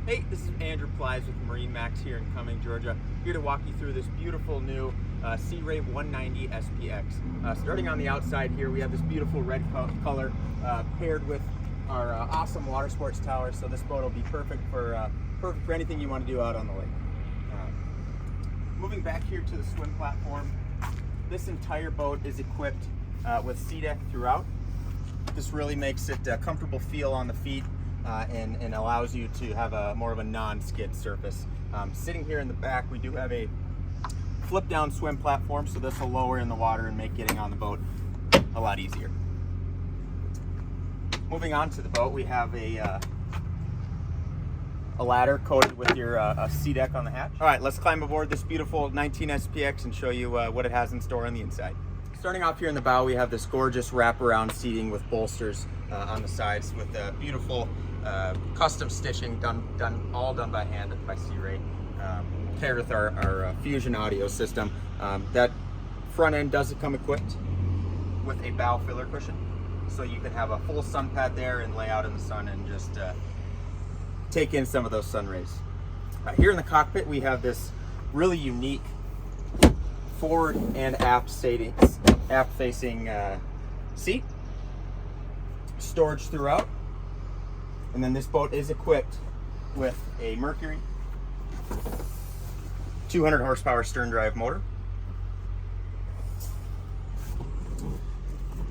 Hey, this is Andrew Plies with MarineMax here in Cumming, Georgia. Here to walk you through this beautiful new Sea Ray 190 SPX. Starting on the outside here, we have this beautiful red color paired with our awesome water sports tower. So this boat will be perfect for anything you want to do out on the lake. Moving back here to the swim platform, this entire boat is equipped with sea deck throughout. This really makes it a comfortable feel on the feet. And allows you to have a more of a non-skid surface. Sitting here in the back, we do have a flip down swim platform, so this will lower in the water and make getting on the boat a lot easier. Moving on to the boat, we have a ladder coated with your sea deck on the hatch. All right, let's climb aboard this beautiful 19 SPX and show you what it has in store on the inside. Starting off here in the bow, we have this gorgeous wraparound seating with bolsters on the sides with beautiful custom stitching all done by hand by Sea Ray, paired with our Fusion audio system. That front end does come equipped with a bow filler cushion, so you can have a full sun pad there and lay out in the sun and just take in some of those sun rays. Here in the cockpit, we have this really unique forward and aft facing seat, storage throughout, and then this boat is equipped with a Mercury 200 horsepower stern drive motor.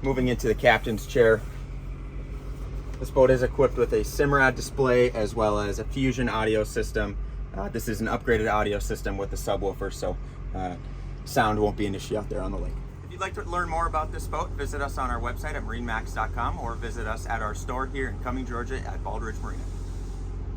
Moving into the captain's chair, this boat is equipped with a Simrad display as well as a Fusion audio system. This is an upgraded audio system with a subwoofer, so sound won't be an issue out there on the lake. If you'd like to learn more about this boat, visit us on our website at MarineMax.com or visit us at our store here in Cumming, Georgia at Baldridge Marina.